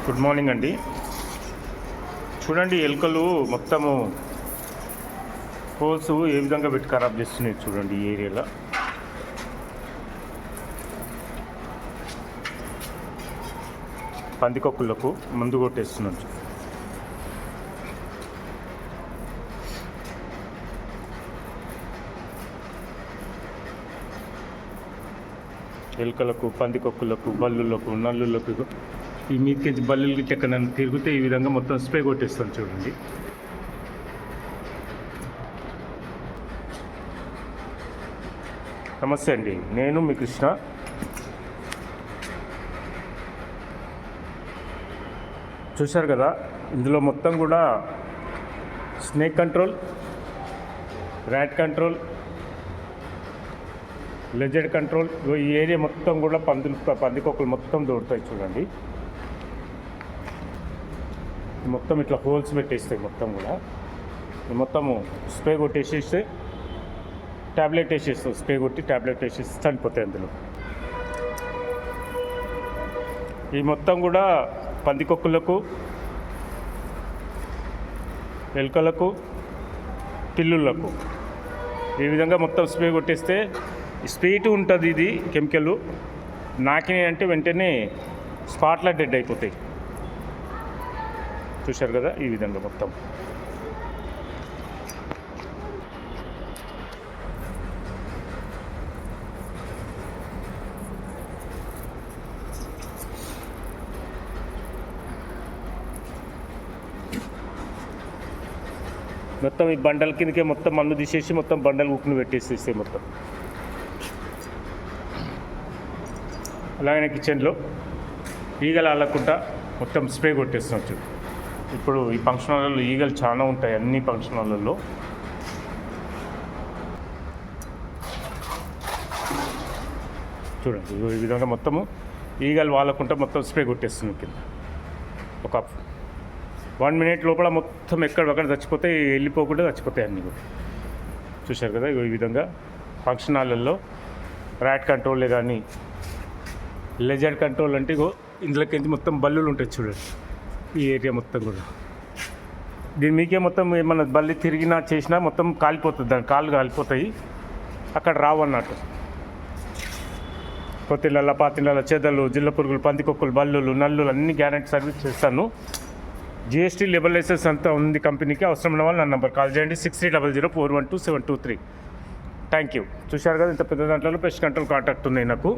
Good morning అండి. చూడండి, ఎలుకలు మొత్తము హోల్స్ ఏ విధంగా పెట్టి ఖరాబ్ చేస్తున్నాయి చూడండి. ఈ ఏరియాలో పందికొక్కులకు మందు కొట్టేస్తున్నాడు. ఎలుకలకు, పందికొక్కులకు, బల్లులకు, నల్లులకు ఈ మీదకి బల్లులకి ఎక్కడ నన్ను తిరిగితే ఈ విధంగా మొత్తం స్ప్రే కొట్టేస్తాను చూడండి. నమస్తే అండి, నేను మీ కృష్ణ. చూశారు కదా, ఇందులో మొత్తం కూడా snake control, rat control, lizard control, ఈ ఏరియా మొత్తం కూడా పందికొక్కులు మొత్తం దూరుతాయి చూడండి. మొత్తం ఇట్లా హోల్స్ పెట్టేస్తాయి మొత్తం కూడా. మొత్తము స్ప్రే కొట్టేసేస్తే ట్యాబ్లెట్ వేసేస్తాం. స్ప్రే కొట్టి ట్యాబ్లెట్ వేసేసి చనిపోతాయి అందులో. ఈ మొత్తం కూడా పందికొక్కులకు, ఎలుకలకు, పిల్లులకు ఈ విధంగా మొత్తం స్ప్రే కొట్టేస్తే స్వీట్ ఉంటుంది. ఇది కెమికల్ నాకినాయి అంటే వెంటనే స్పాట్లో డెడ్ అయిపోతాయి. చూశారు కదా, ఈ విధంగా మొత్తం మొత్తం ఈ బండల కిందకే మొత్తం మన్ను తీసేసి మొత్తం బండలు ఉక్కును పెట్టేసేస్తాయి మొత్తం. అలాగనే కిచెన్లో ఈగలు అల్లకుండా మొత్తం స్ప్రే కొట్టేస్తున్నాం. ఇప్పుడు ఈ ఫంక్షన్ హాల్లో ఈగలు చాలా ఉంటాయి. అన్ని ఫంక్షన్ హాల్లో చూడండి, ఈ విధంగా మొత్తము ఈగలు వాళ్ళకుండా మొత్తం స్ప్రే కొట్టేస్తున్నాం కింద. ఒక 1 minute లోపల మొత్తం ఎక్కడొక్కడ చచ్చిపోతాయి, వెళ్ళిపోకుండా చచ్చిపోతాయి అన్నీ కూడా. చూశారు కదా, ఈ విధంగా ఫంక్షన్ హాల్లో ర్యాట్ కంట్రోలే కానీ లెజర్డ్ కంట్రోల్ అంటే ఇందులోకి మొత్తం బల్లులు ఉంటాయి చూడండి. ఈ ఏరియా మొత్తం కూడా దీని మీకే మొత్తం ఏమన్నా బల్లి తిరిగినా చేసినా మొత్తం కాలిపోతుంది. దాని కాళ్ళు కాలిపోతాయి, అక్కడ రావు అన్నట్టు. కొత్తిళ్ళ, పాతిళ్ళ, చెదలు, జిల్ల పురుగులు, పందికొక్కులు, బల్లులు, నల్లులు అన్ని గ్యారెంటీ సర్వీస్ చేస్తాను. GST లేబుల్ లైసెన్స్ అంతా ఉంది కంపెనీకి. అవసరం ఉన్న వాళ్ళు నా నెంబర్ కాల్ చేయండి 6300412723. Thank you. చూశారు కదా, ఇంత పెద్ద దాంట్లో పెస్ట్ కంట్రోల్ కాంటాక్ట్ ఉన్నాయి నాకు.